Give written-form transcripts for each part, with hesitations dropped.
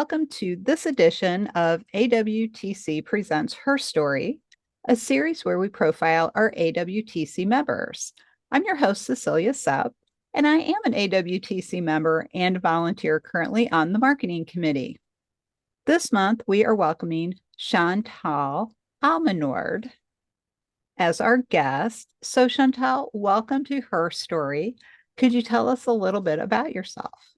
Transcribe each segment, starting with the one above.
welcome to this edition of AWTC Presents HERstory, a series where we profile our AWTC members. I'm your host, Cecilia Sepp, and I am an AWTC member and volunteer currently on the marketing committee. This month, we are welcoming Chantal Almonord as our guest. So Chantal, welcome to HERstory. Could you tell us a little bit about yourself?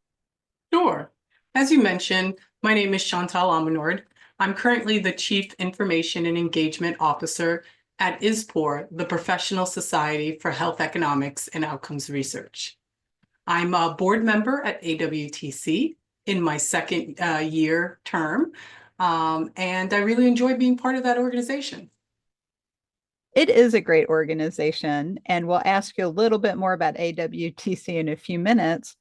Sure. As you mentioned, my name is Chantal Almonord. I'm currently the Chief Information and Engagement Officer at HERstory, the Professional Society for Health Economics and Outcomes Research. I'm a board member at AWTC in my second year term, and I really enjoy being part of that organization. It is a great organization, and we'll ask you a little bit more about AWTC in a few minutes.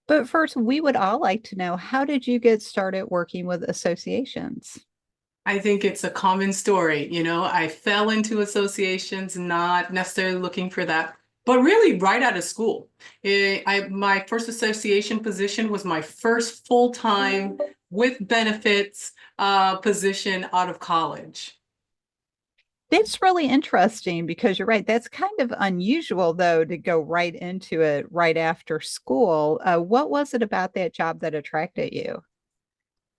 But first, we would all like to know, how did you get started working with associations? I think it's a common story. I fell into associations, not necessarily looking for that, but really right out of school. My first association position was my first full-time with benefits position out of college. That's really interesting because you're right. That's kind of unusual, though, to go right into it right after school. What was it about that job that attracted you?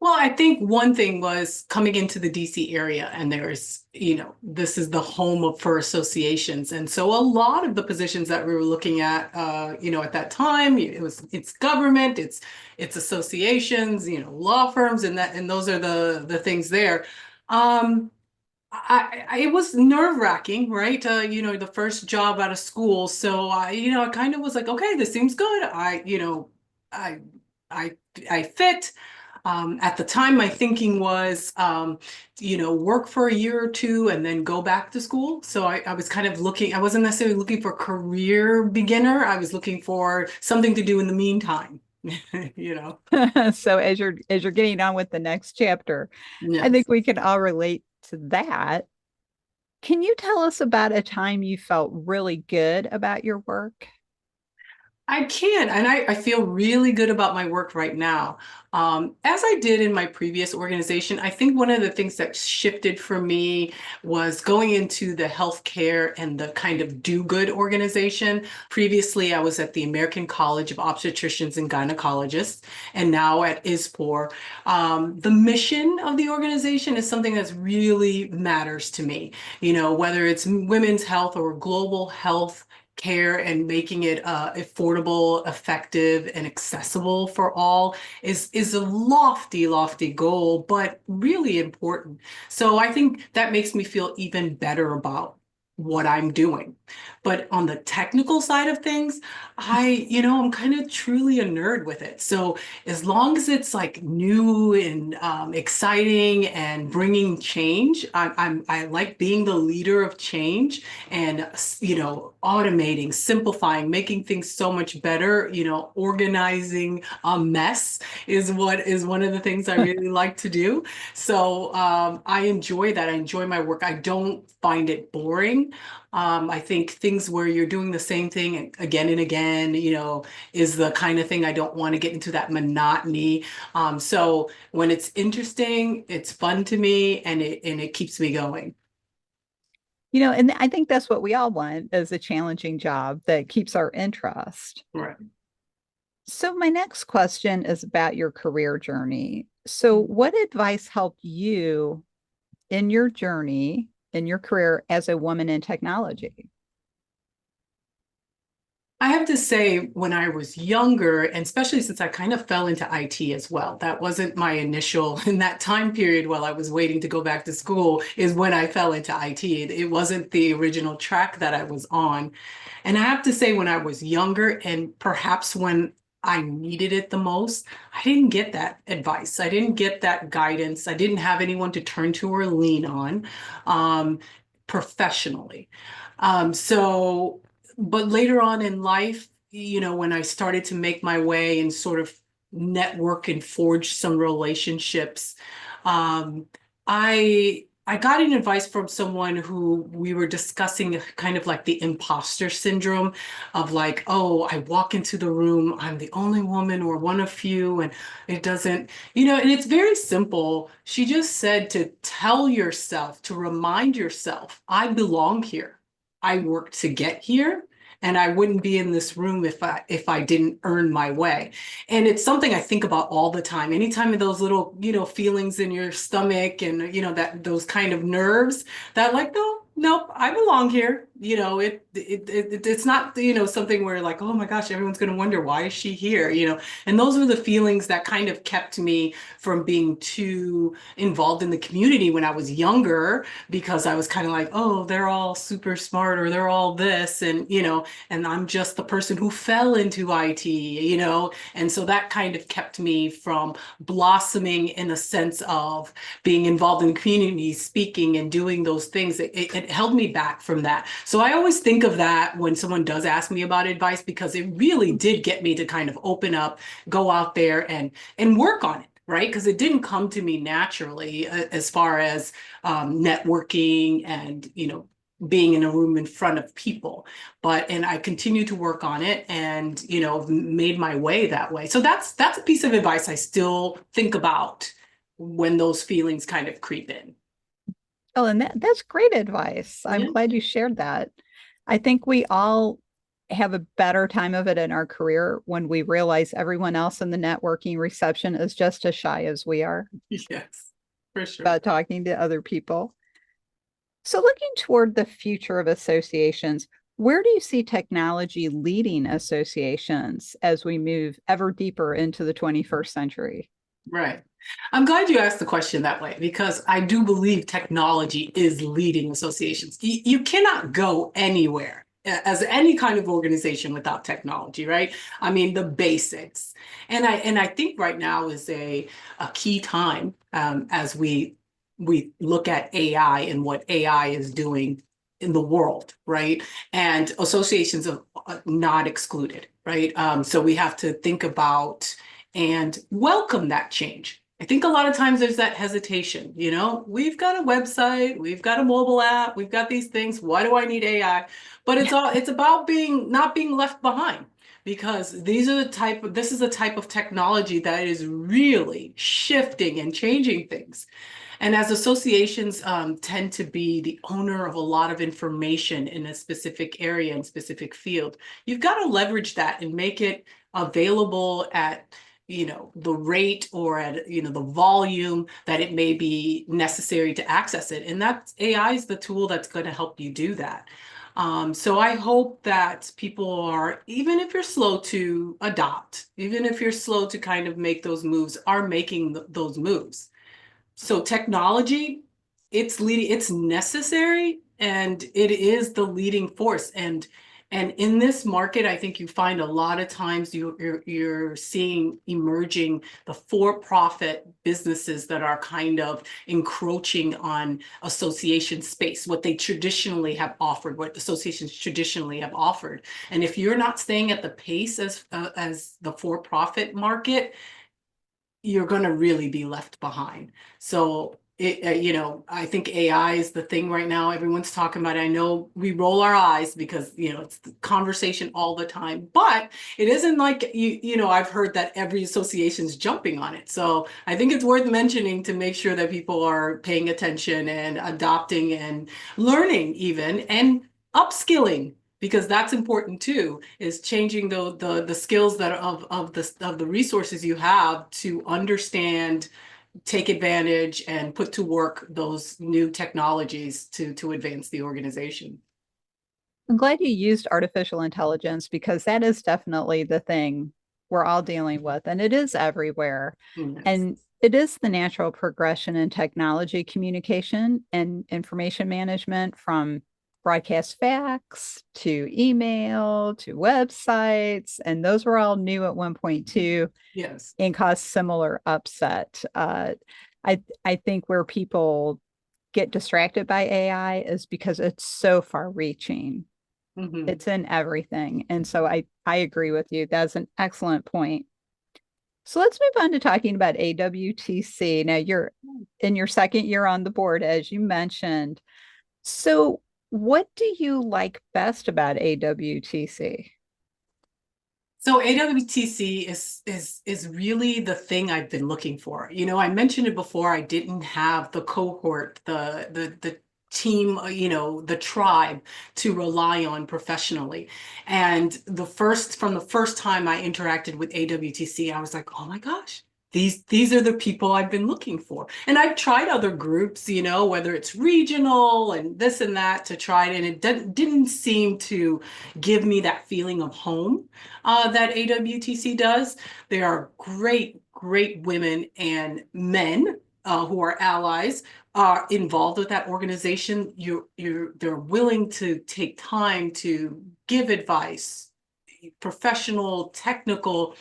Well, I think one thing was coming into the DC area, and this is the home for associations. And so a lot of the positions that we were looking at, at that time, it's government, it's associations, law firms, and those are the things there. It was nerve-wracking, right? The first job out of school. So I kind of was like, okay, this seems good. I I fit. At the time, my thinking was, work for a year or two and then go back to school. So I was kind of looking, I wasn't necessarily looking for a career beginner. I was looking for something to do in the meantime, So as you're getting on with the next chapter, I Yes. think we can all relate to that. Can you tell us about a time you felt really good about your work? I can, and I feel really good about my work right now. As I did in my previous organization, I think one of the things that shifted for me was going into the healthcare and the kind of do-good organization. Previously, I was at the American College of Obstetricians and Gynecologists, and now at HERstory. The mission of the organization is something that really matters to me, whether it's women's health or global health care and making it affordable, effective, and accessible for all is a lofty, lofty goal, but really important. So I think that makes me feel even better about what I'm doing. But on the technical side of things, I'm kind of truly a nerd with it. So as long as it's like new and exciting and bringing change, I like being the leader of change and, automating, simplifying, making things so much better, organizing a mess is one of the things I really like to do. So I enjoy that. I enjoy my work. I don't find it boring. I think things where you're doing the same thing again and again, is the kind of thing I don't want to get into, that monotony. So when it's interesting, it's fun to me, and it keeps me going. And I think that's what we all want, is a challenging job that keeps our interest. Right. So my next question is about your career journey. So what advice helped you in your journey, in your career as a woman in technology? I have to say, when I was younger, and especially since I kind of fell into IT as well, that wasn't my initial, in that time period while I was waiting to go back to school, is when I fell into IT. It wasn't the original track that I was on. And I have to say, when I was younger, and perhaps when I needed it the most, I didn't get that advice. I didn't get that guidance. I didn't have anyone to turn to or lean on professionally. So but later on in life, when I started to make my way and sort of network and forge some relationships, um, I I got an advice from someone who we were discussing kind of like the imposter syndrome of like, oh, I walk into the room, I'm the only woman or one of few, and it doesn't, and it's very simple. She just said to tell yourself, to remind yourself, I belong here. I worked to get here. And I wouldn't be in this room if I didn't earn my way. And it's something I think about all the time. Anytime those little, feelings in your stomach and, that those kind of nerves that like, no, nope, I belong here. It's not, something where like, oh my gosh, everyone's going to wonder why is she here, and those were the feelings that kind of kept me from being too involved in the community when I was younger, because I was kind of like, oh, they're all super smart or they're all this. And I'm just the person who fell into IT, and so that kind of kept me from blossoming in a sense of being involved in the community, speaking and doing those things. It held me back from that. So I always think of that when someone does ask me about advice, because it really did get me to kind of open up, go out there and work on it. Right. Because it didn't come to me naturally as far as networking and, being in a room in front of people. And I continue to work on it and, made my way that way. So that's a piece of advice I still think about when those feelings kind of creep in. Oh, and that's great advice. I'm Yeah. glad you shared that. I think we all have a better time of it in our career when we realize everyone else in the networking reception is just as shy as we are Yes, for sure. about talking to other people. So, looking toward the future of associations, where do you see technology leading associations as we move ever deeper into the 21st century? Right. I'm glad you asked the question that way, because I do believe technology is leading associations. You cannot go anywhere as any kind of organization without technology, right? I mean, the basics. And I think right now is a key time as we look at AI and what AI is doing in the world, right? And associations are not excluded, right? So we have to think about and welcome that change. I think a lot of times there's that hesitation, we've got a website, we've got a mobile app, we've got these things. Why do I need AI? But it's about not being left behind, because this is the type of technology that is really shifting and changing things. And as associations tend to be the owner of a lot of information in a specific area and specific field, you've got to leverage that and make it available at the rate or at the volume that it may be necessary to access it. And that AI is the tool that's going to help you do that. So I hope that people are, even if you're slow to adopt, even if you're slow to kind of make those moves, are making those moves. So technology, it's leading, it's necessary, and it is the leading force. And in this market, I think you find a lot of times you're seeing emerging the for-profit businesses that are kind of encroaching on association space, what they traditionally have offered, what associations traditionally have offered. And if you're not staying at the pace as the for-profit market, you're going to really be left behind. So I think AI is the thing right now. Everyone's talking about it. I know we roll our eyes because, it's the conversation all the time, but it isn't like, I've heard that every association's jumping on it. So I think it's worth mentioning to make sure that people are paying attention and adopting and learning even and upskilling, because that's important too, is changing the skills that are of the resources you have to understand, take advantage, and put to work those new technologies to advance the organization. I'm glad you used artificial intelligence because that is definitely the thing we're all dealing with, and it is everywhere. Yes. And it is the natural progression in technology communication and information management, from broadcast fax to email to websites. And those were all new at one point too, Yes. and caused similar upset. I think where people get distracted by AI is because it's so far reaching. Mm-hmm. It's in everything. And so I agree with you. That's an excellent point. So let's move on to talking about AWTC. Now you're in your second year on the board, as you mentioned. So what do you like best about AWTC? So AWTC is really the thing I've been looking for. I mentioned it before. I didn't have the cohort, the team, the tribe to rely on professionally. And from the first time I interacted with AWTC, I was like, oh my gosh, these are the people I've been looking for. And I've tried other groups, whether it's regional and this and that to try it, and it didn't seem to give me that feeling of home that AWTC does. There are great, great women and men who are allies are involved with that organization. They're willing to take time to give advice, professional, technical,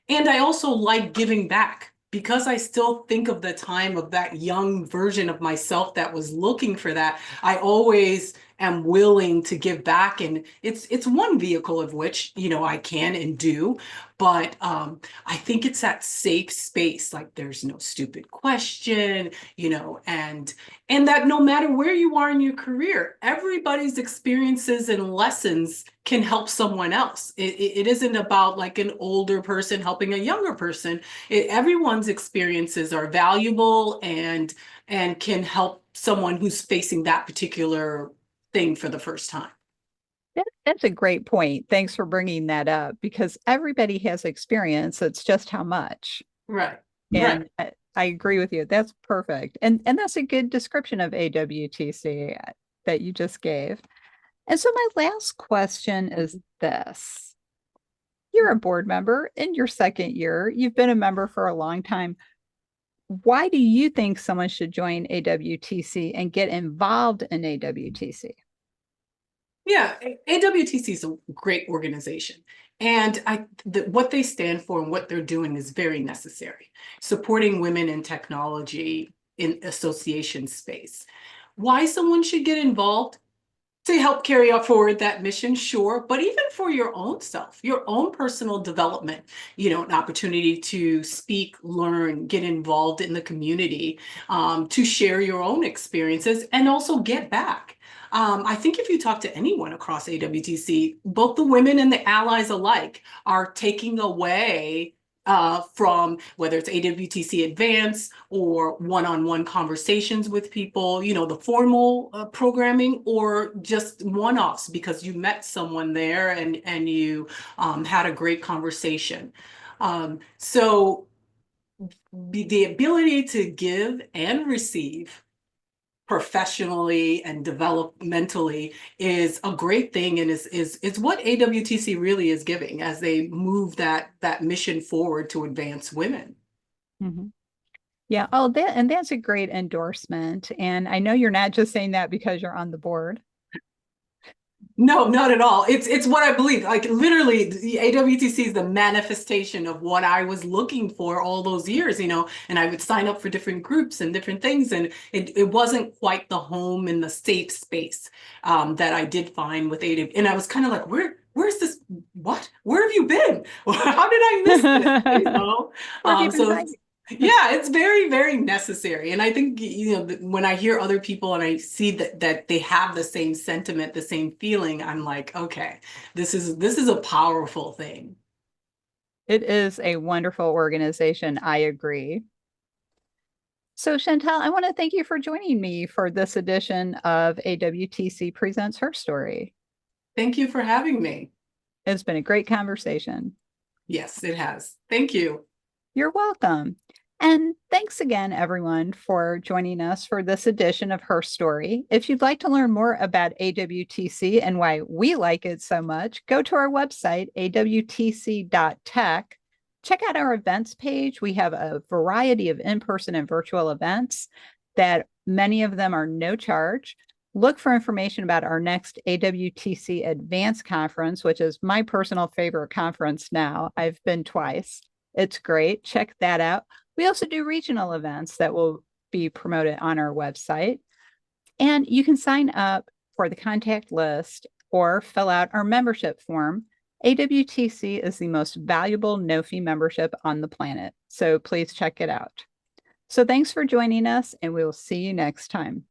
and I also like giving back because I still think of the time of that young version of myself that was looking for that. I always am willing to give back, and it's one vehicle of which I can and do. But I think it's that safe space, like there's no stupid question, and that no matter where you are in your career, everybody's experiences and lessons can help someone else. It isn't about like an older person helping a younger person. Everyone's experiences are valuable and can help someone who's facing that particular thing for the first time. That's a great point. Thanks for bringing that up because everybody has experience. It's just how much. Right, right. And I agree with you. That's perfect. And that's a good description of AWTC that you just gave. And so my last question is this. You're a board member in your second year. You've been a member for a long time. Why do you think someone should join AWTC and get involved in AWTC? Yeah, AWTC is a great organization. And what they stand for and what they're doing is very necessary. Supporting women in technology in association space. Why someone should get involved? To help carry out forward that mission, sure, but even for your own self, your own personal development, an opportunity to speak, learn, get involved in the community, to share your own experiences and also get back. I think if you talk to anyone across AWTC, both the women and the allies alike are taking away from whether it's AWTC Advance or one-on-one conversations with people, the formal programming or just one-offs because you met someone there and you had a great conversation. So the ability to give and receive professionally and developmentally is a great thing and is what AWTC really is giving as they move that mission forward to advance women. Mhm. Yeah. Oh, that's a great endorsement. And I know you're not just saying that because you're on the board. No, not at all. It's what I believe. Like literally, the AWTC is the manifestation of what I was looking for all those years, and I would sign up for different groups and different things, and it wasn't quite the home and the safe space that I did find with AWTC. And I was kind of like, where's this? What? Where have you been? How did I miss this? Where have you been So hiding? yeah, it's very, very necessary. And I think, when I hear other people and I see that they have the same sentiment, the same feeling, I'm like, okay, this is a powerful thing. It is a wonderful organization. I agree. So, Chantal, I want to thank you for joining me for this edition of AWTC Presents Her Story. Thank you for having me. It's been a great conversation. Yes, it has. Thank you. You're welcome. And thanks again, everyone, for joining us for this edition of Her Story. If you'd like to learn more about AWTC and why we like it so much, go to our website, awtc.tech. Check out our events page. We have a variety of in-person and virtual events that many of them are no charge. Look for information about our next AWTC Advanced Conference, which is my personal favorite conference now. I've been twice. It's great. Check that out. We also do regional events that will be promoted on our website. And you can sign up for the contact list or fill out our membership form AWTC is the most valuable no-fee membership on the planet, so please check it out. So thanks for joining us, and we will see you next time.